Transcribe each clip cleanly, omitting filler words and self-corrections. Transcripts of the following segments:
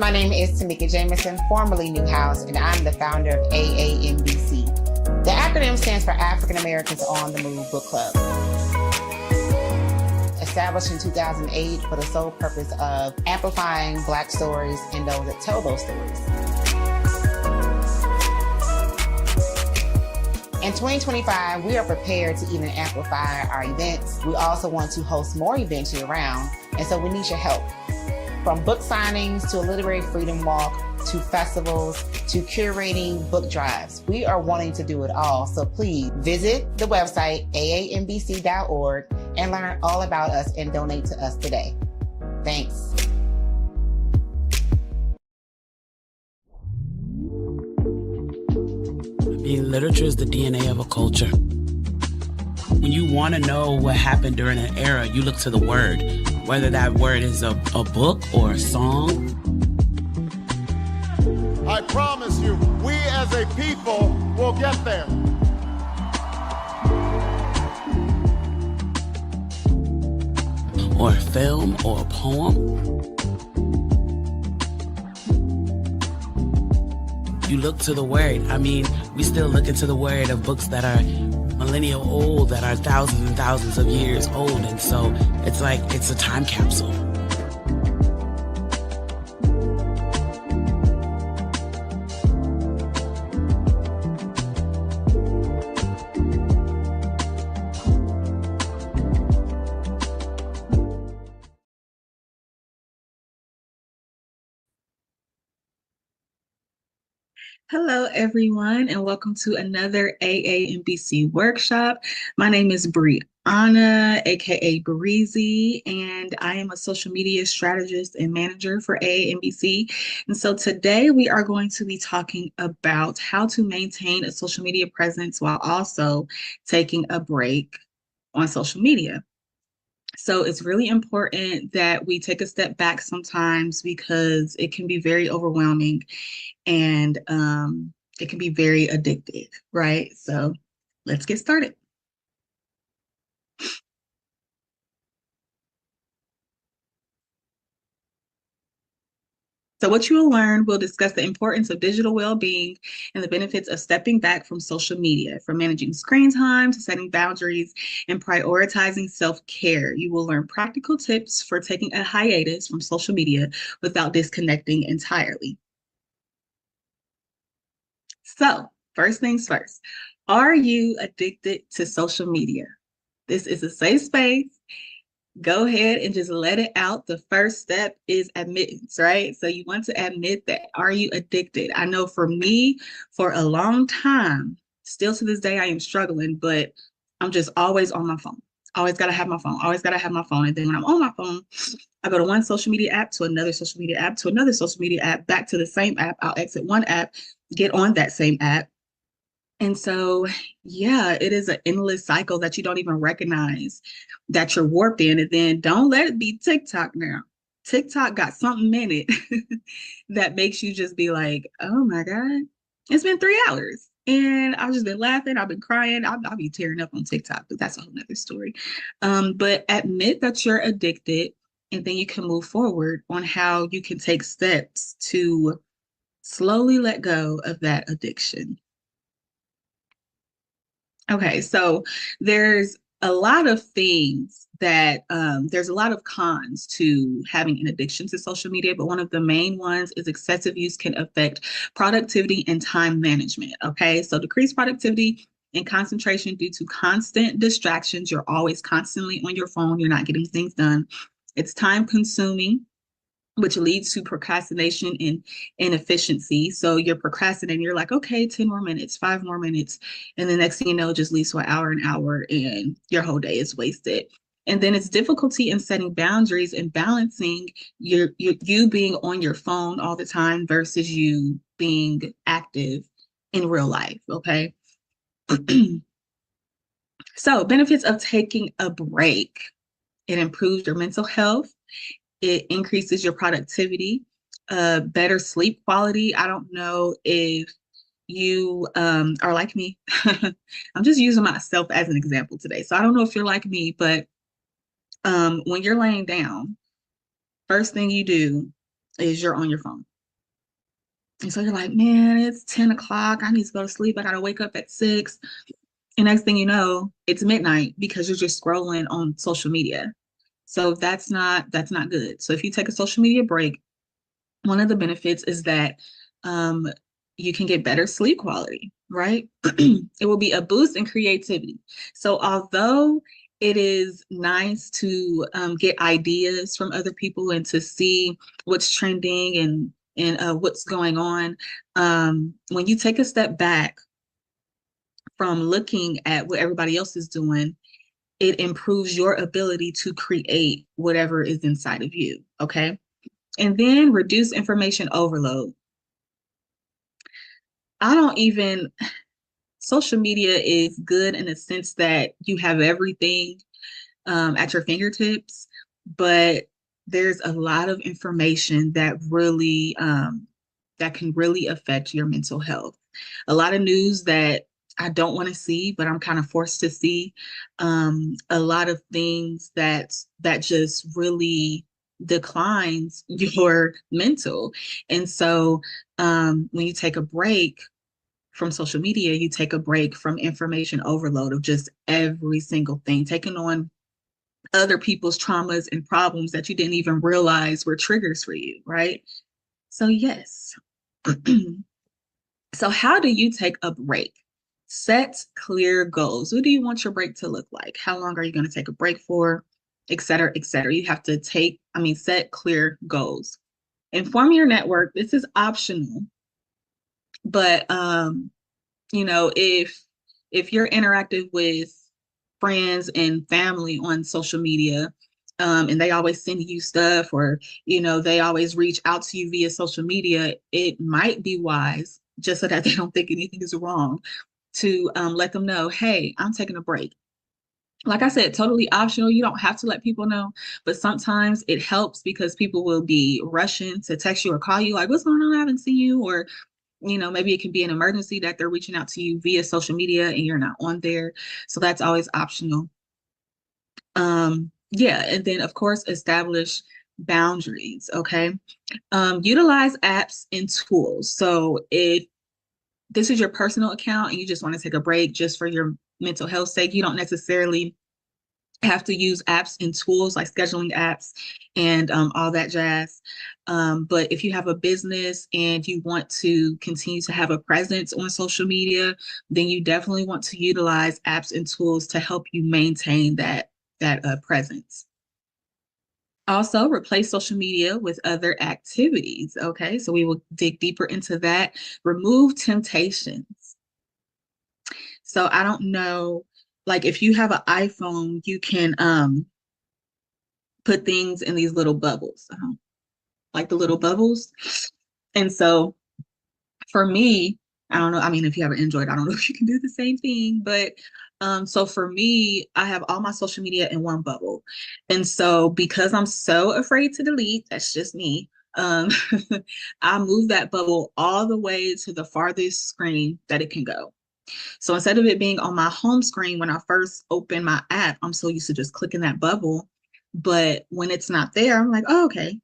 my name is Tamika Jameson, formerly Newhouse, and I'm the founder of AAMBC. The acronym stands for African Americans on the Move Book Club. Established in 2008 for the sole purpose of amplifying Black stories and those that tell those stories. In 2025, we are prepared to even amplify our events. We also want to host more events year-round, and so we need your help. From book signings to a literary freedom walk, to festivals, to curating book drives. We are wanting to do it all, so please visit the website aambc.org and learn all about us and donate to us today. Thanks. Literature is the DNA of a culture. When you want to know what happened during an era, you look to the word, whether that word is a book or a song. I promise you, we as a people will get there. Or a film or a poem. You look to the word. I mean, we still look into the word of books that are millennial old, that are thousands and thousands of years old. And so it's like, it's a time capsule. Hello, everyone, and welcome to another AAMBC workshop. My name is Brianna, aka Breezy, and I am a social media strategist and manager for AAMBC. And so today we are going to be talking about how to maintain a social media presence while also taking a break on social media. So it's really important that we take a step back sometimes because it can be very overwhelming and it can be very addictive, right? So let's get started. So what you will learn, we'll discuss the importance of digital well-being and the benefits of stepping back from social media, from managing screen time to setting boundaries and prioritizing self-care. You will learn practical tips for taking a hiatus from social media without disconnecting entirely. So first things first, are you addicted to social media? This is a safe space. Go ahead and just let it out. The first step is admittance, right? So you want to admit that. Are you addicted? I know for me, for a long time, still to this day, I am struggling, but I'm just always on my phone. Always got to have my phone. Always got to have my phone. And then when I'm on my phone, I go to one social media app to another social media app to another social media app, back to the same app. I'll exit one app, get on that same app. And so, yeah, it is an endless cycle that you don't even recognize that you're warped in. And then don't let it be TikTok now. TikTok got something in it that makes you just be like, oh my God, it's been 3 hours. And I've just been laughing. I've been crying. I'll be tearing up on TikTok, but that's a whole nother story. But admit that you're addicted, and then you can move forward on how you can take steps to slowly let go of that addiction. Okay, so there's a lot of things that there's a lot of cons to having an addiction to social media, but one of the main ones is excessive use can affect productivity and time management. Okay, so decreased productivity and concentration due to constant distractions. You're always constantly on your phone. You're not getting things done. It's time consuming, which leads to procrastination and inefficiency. So you're procrastinating, you're like, okay, 10 more minutes, 5 more minutes. And the next thing you know, it just leads to an hour, and your whole day is wasted. And then it's difficulty in setting boundaries and balancing you being on your phone all the time versus you being active in real life, okay? So benefits of taking a break. It improves your mental health. It increases your productivity, better sleep quality. I don't know if you are like me. I'm just using myself as an example today. So I don't know if you're like me, but when you're laying down, first thing you do is you're on your phone. And so you're like, man, it's 10 o'clock. I need to go to sleep. I got to wake up at 6. And next thing you know, it's midnight because you're just scrolling on social media. So that's not good. So if you take a social media break, one of the benefits is that um, you can get better sleep quality, right? It will be a boost in creativity. So although it is nice to get ideas from other people and to see what's trending and what's going on, when you take a step back from looking at what everybody else is doing, it improves your ability to create whatever is inside of you. Okay. And then reduce information overload. I don't even, social media is good in the sense that you have everything at your fingertips, but there's a lot of information that really, that can really affect your mental health. A lot of news that I don't want to see, but I'm kind of forced to see. A lot of things that just really declines your mental. And so when you take a break from social media, you take a break from information overload of just every single thing, taking on other people's traumas and problems that you didn't even realize were triggers for you, right? So, yes. So, how do you take a break? Set clear goals. What do you want your break to look like? How long are you going to take a break for? Et cetera, et cetera. You have to set clear goals. Inform your network. This is optional, but if you're interactive with friends and family on social media, and they always send you stuff, or they always reach out to you via social media, it might be wise, just so that they don't think anything is wrong, to let them know, hey, I'm taking a break. Like I said, totally optional. You don't have to let people know, but sometimes it helps because people will be rushing to text you or call you like, what's going on? I haven't seen you. Or maybe it can be an emergency that they're reaching out to you via social media and you're not on there. So that's always optional. Yeah. And then of course, establish boundaries. Okay. Utilize apps and tools. So if this is your personal account and you just want to take a break just for your mental health sake, you don't necessarily have to use apps and tools like scheduling apps and all that jazz. But if you have a business and you want to continue to have a presence on social media, then you definitely want to utilize apps and tools to help you maintain that presence. Also, replace social media with other activities. Okay, so we will dig deeper into that. Remove temptations. So I don't know, like if you have an iPhone, you can put things in these little bubbles, like the little bubbles. And so for me, I don't know. I mean, if you have an Android, I don't know if you can do the same thing, but so for me, I have all my social media in one bubble. And so because I'm so afraid to delete, that's just me. Um, I move that bubble all the way to the farthest screen that it can go. So instead of it being on my home screen when I first open my app, I'm so used to just clicking that bubble. But when it's not there, I'm like, oh, okay.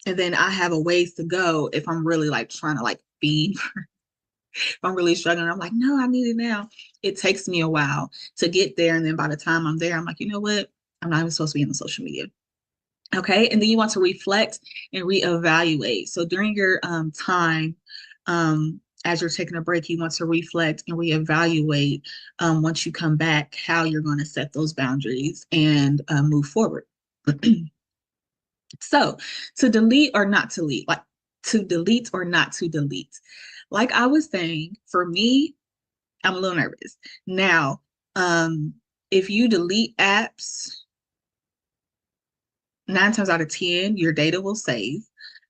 And then I have a ways to go if I'm really like trying to like be, if I'm really struggling, I'm like, no, I need it now. It takes me a while to get there. And then by the time I'm there, I'm like, you know what? I'm not even supposed to be on social media. Okay. And then you want to reflect and reevaluate. So during your time, as you're taking a break, you want to reflect and reevaluate once you come back, how you're going to set those boundaries and move forward. So to delete or not to delete, like to delete or not to delete. Like I was saying, for me, I'm a little nervous. Now, if you delete apps, 9 times out of 10, your data will save.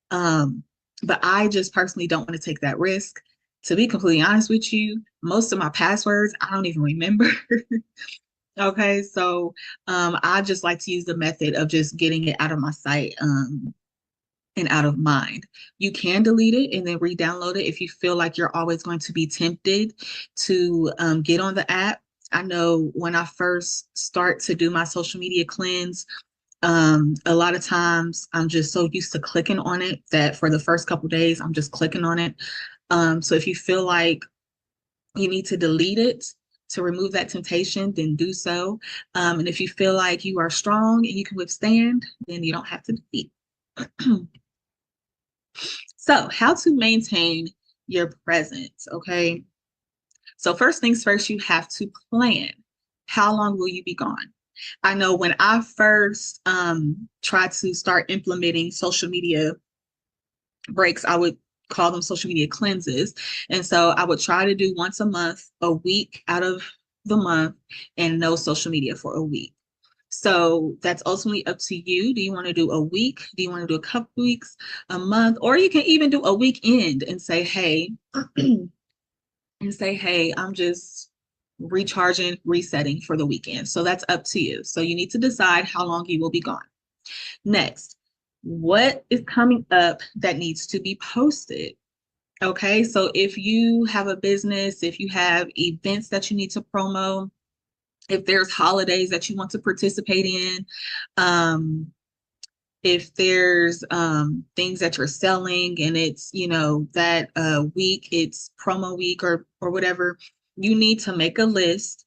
But I just personally don't want to take that risk. To be completely honest with you, most of my passwords, I don't even remember. Okay, so I just like to use the method of just getting it out of my sight and out of mind. You can delete it and then re-download it if you feel like you're always going to be tempted to get on the app. I know when I first start to do my social media cleanse, a lot of times I'm just so used to clicking on it that for the first couple days, I'm just clicking on it. So if you feel like you need to delete it to remove that temptation, then do so. And if you feel like you are strong and you can withstand, then you don't have to delete. So how to maintain your presence, okay? So first things first, you have to plan. How long will you be gone? I know when I first tried to start implementing social media breaks, I would call them social media cleanses. And so I would try to do once a month, a week out of the month, and no social media for a week. So that's ultimately up to you. Do you want to do a week? Do you want to do a couple weeks, a month, or you can even do a weekend and say, hey, I'm just recharging, resetting for the weekend. So that's up to you. So you need to decide how long you will be gone. Next, what is coming up that needs to be posted? Okay, so if you have a business, if you have events that you need to promo, if there's holidays that you want to participate in, if there's things that you're selling and it's, that week, it's promo week or whatever, you need to make a list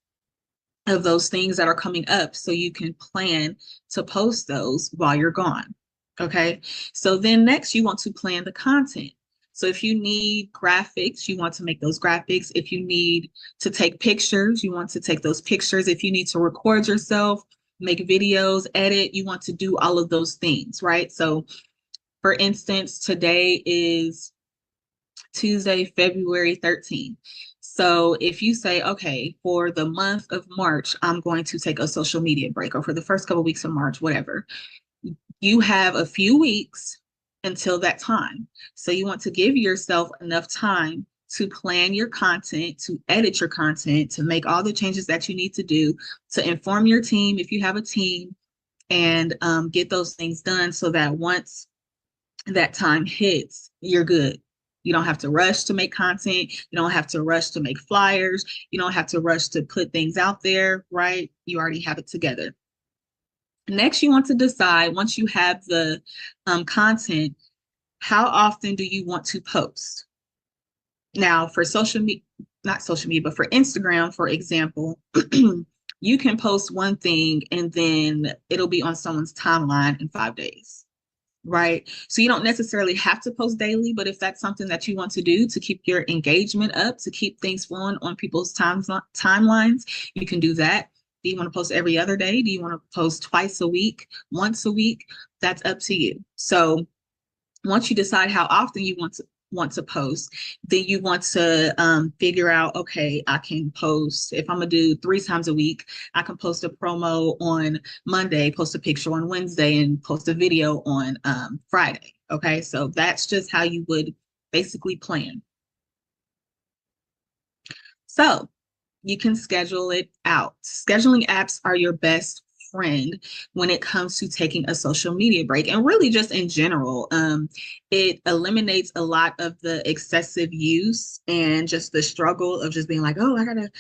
of those things that are coming up so you can plan to post those while you're gone. Okay. So then next you want to plan the content. So if you need graphics, you want to make those graphics. If you need to take pictures, you want to take those pictures. If you need to record yourself, make videos, edit, you want to do all of those things, right? So for instance, today is Tuesday, February 13th. So if you say, okay, for the month of March, I'm going to take a social media break, or for the first couple of weeks of March, whatever, you have a few weeks until that time. So you want to give yourself enough time to plan your content, to edit your content, to make all the changes that you need to do, to inform your team if you have a team, and get those things done so that once that time hits, you're good. You don't have to rush to make content. You don't have to rush to make flyers. You don't have to rush to put things out there, right? You already have it together. Next, you want to decide, once you have the content, how often do you want to post? Now, for social media, not social media, but for Instagram, for example, you can post one thing and then it'll be on someone's timeline in 5 days. Right. So you don't necessarily have to post daily, but if that's something that you want to do to keep your engagement up, to keep things flowing on people's timelines, you can do that. Do you want to post every other day? Do you want to post twice a week, once a week? That's up to you. So once you decide how often you want to post, then you want to figure out, okay, I can post, if I'm gonna do 3 times a week, I can post a promo on Monday, post a picture on Wednesday, and post a video on Friday. Okay, so that's just how you would basically plan. So you can schedule it out. Scheduling apps are your best friend when it comes to taking a social media break, and really just in general. It eliminates a lot of the excessive use and just the struggle of just being like, oh, I gotta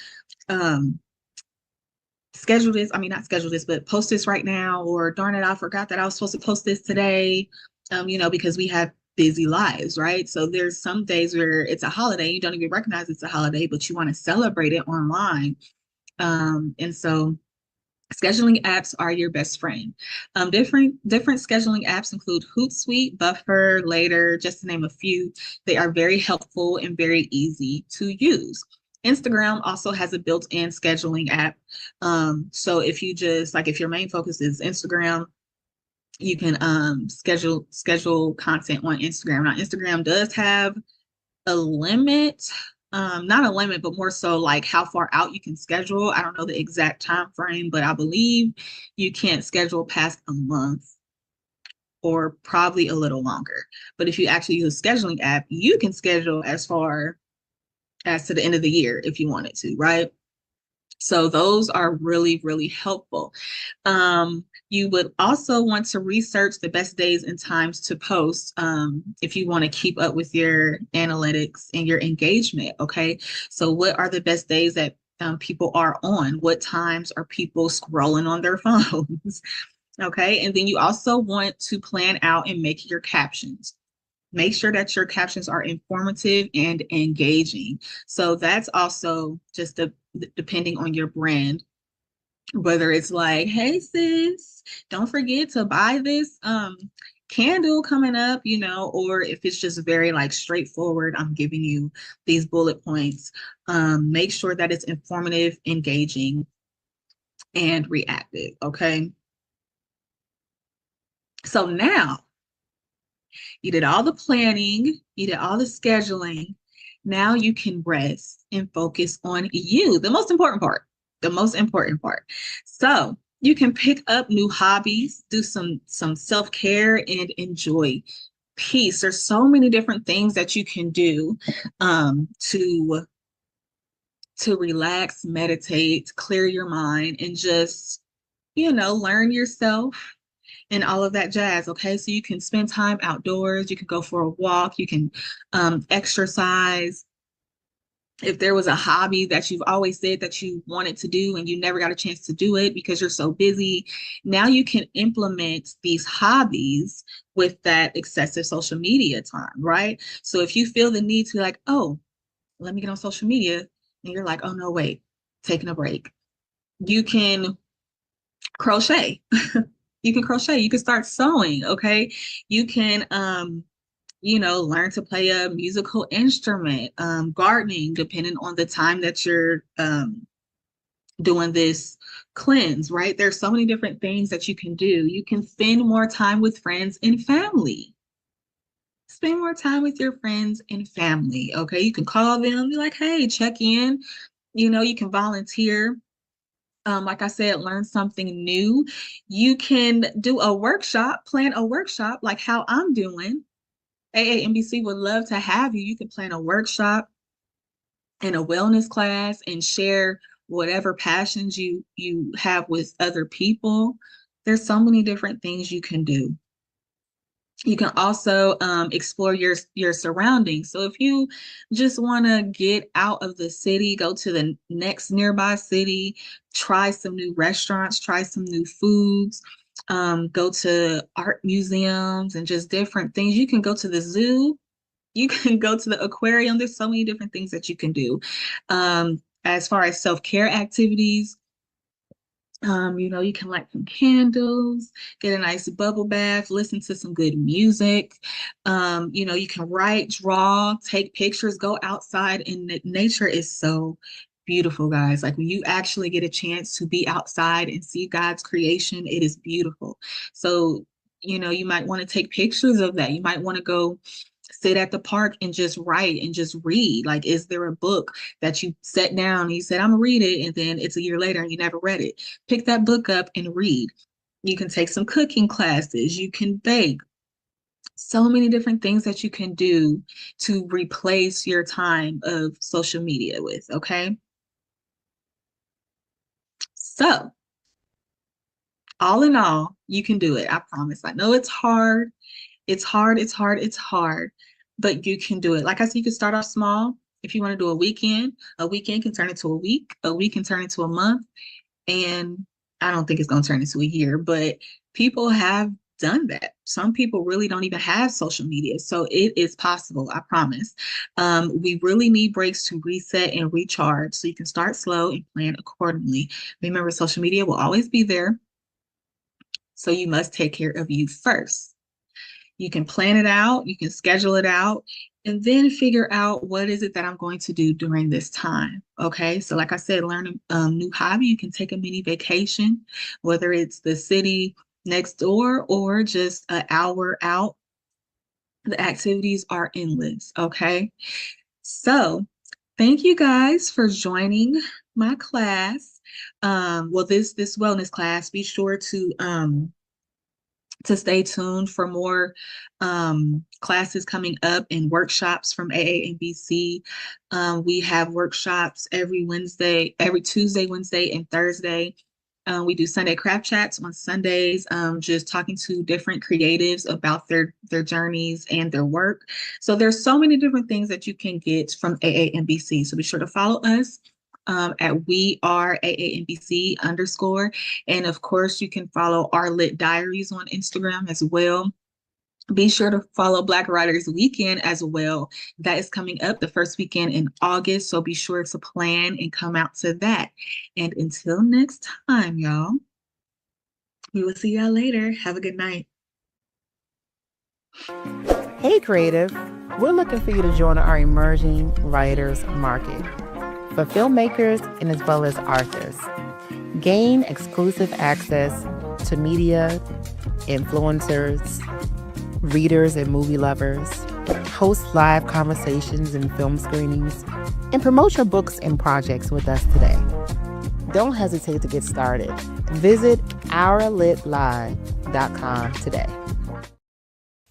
schedule this. I mean, not schedule this, but post this right now, or darn it, I forgot that I was supposed to post this today. Because we have busy lives, right? So there's some days where it's a holiday, you don't even recognize it's a holiday, but you want to celebrate it online. And so scheduling apps are your best friend. Different scheduling apps include Hootsuite, Buffer, Later, just to name a few. They are very helpful and very easy to use. Instagram also has a built-in scheduling app. So if you just, like, if your main focus is Instagram, you can schedule content on Instagram. Now, Instagram does have a limit, not a limit, but more so like how far out you can schedule. I don't know the exact time frame, but I believe you can't schedule past a month, or probably a little longer. But if you actually use a scheduling app, you can schedule as far as to the end of the year if you wanted to, right? So those are really, really helpful. You would also want to research the best days and times to post if you want to keep up with your analytics and your engagement. Okay, so what are the best days that people are on? What times are people scrolling on their phones? Okay, and then you also want to plan out and make your captions. Make sure that your captions are informative and engaging. So that's also just depending on your brand, whether it's like, hey sis, don't forget to buy this candle coming up, or if it's just very like straightforward, I'm giving you these bullet points. Make sure that it's informative, engaging, and reactive. Okay. So now you did all the planning, you did all the scheduling. Now you can rest and focus on you, the most important part, the most important part. So you can pick up new hobbies, do some self-care, and enjoy peace. There's so many different things that you can do to relax, meditate, clear your mind, and just, learn yourself and all of that jazz. Okay. So you can spend time outdoors, you can go for a walk, you can exercise. If there was a hobby that you've always said that you wanted to do and you never got a chance to do it because you're so busy, now you can implement these hobbies with that excessive social media time, right? So if you feel the need to like, oh, let me get on social media, and you're like, oh no, wait, taking a break. You can crochet. You can crochet, you can start sewing, okay? You can learn to play a musical instrument, gardening, depending on the time that you're doing this cleanse, right? There's so many different things that you can do. You can spend more time with friends and family. Spend more time with your friends and family, okay? You can call them, be like, hey, check in. You can volunteer. Like I said, learn something new. You can do a workshop, plan a workshop like how I'm doing. AANBC would love to have you. You can plan a workshop and a wellness class and share whatever passions you have with other people. There's so many different things you can do. You can also explore your surroundings. So if you just want to get out of the city, go to the next nearby city, try some new restaurants, try some new foods, go to art museums and just different things. You can go to the zoo. You can go to the aquarium. There's so many different things that you can do. As far as self-care activities, you can light some candles, get a nice bubble bath, listen to some good music. You can write, draw, take pictures, go outside, and nature is so beautiful, guys. Like when you actually get a chance to be outside and see God's creation, it is beautiful. So, you might want to take pictures of that. You might want to go sit at the park and just write and just read. Like, is there a book that you sat down and you said, I'm gonna read it, and then it's a year later and you never read it? Pick that book up and read. You can take some cooking classes, you can bake. So many different things that you can do to replace your time of social media with, okay? So, all in all, you can do it. I promise. I know it's hard. It's hard, it's hard, it's hard, but you can do it. Like I said, you can start off small. If you want to do a weekend can turn into a week can turn into a month, and I don't think it's going to turn into a year, but people have done that. Some people really don't even have social media, so it is possible, I promise. We really need breaks to reset and recharge, so you can start slow and plan accordingly. Remember, social media will always be there, so you must take care of you first. You can plan it out, you can schedule it out, and then figure out what is it that I'm going to do during this time. Okay. So like I said, learn a new hobby. You can take a mini vacation, whether it's the city next door or just an hour out. The activities are endless. Okay. So thank you guys for joining my class. This wellness class. Be sure to stay tuned for more classes coming up and workshops from AANBC. We have workshops every Tuesday, Wednesday, and Thursday. We do Sunday craft chats on Sundays, just talking to different creatives about their journeys and their work. So there's so many different things that you can get from AANBC. So be sure to follow us at We Are AANBC _. And of course, you can follow Our Lit Diaries on Instagram as well. Be sure to follow Black Writers Weekend as well. That is coming up the first weekend in August. So be sure to plan and come out to that. And until next time, y'all, we will see y'all later. Have a good night. Hey, creative. We're looking for you to join our emerging writers market for filmmakers and as well as authors. Gain exclusive access to media, influencers, readers and movie lovers, host live conversations and film screenings, and promote your books and projects with us today. Don't hesitate to get started. Visit ourlitlive.com today.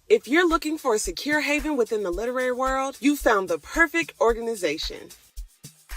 If you're looking for a secure haven within the literary world, you found the perfect organization.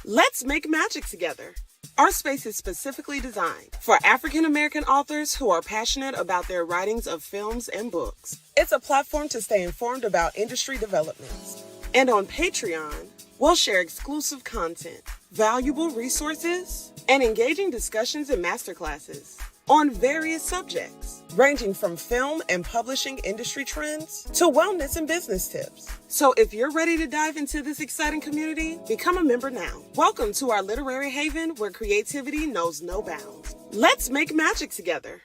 Let's make magic together. Our space is specifically designed for African American authors who are passionate about their writings of films and books. It's a platform to stay informed about industry developments. And on Patreon, we'll share exclusive content, valuable resources, and engaging discussions and masterclasses on various subjects, ranging from film and publishing industry trends to wellness and business tips. So if you're ready to dive into this exciting community, become a member now. Welcome to our literary haven where creativity knows no bounds. Let's make magic together.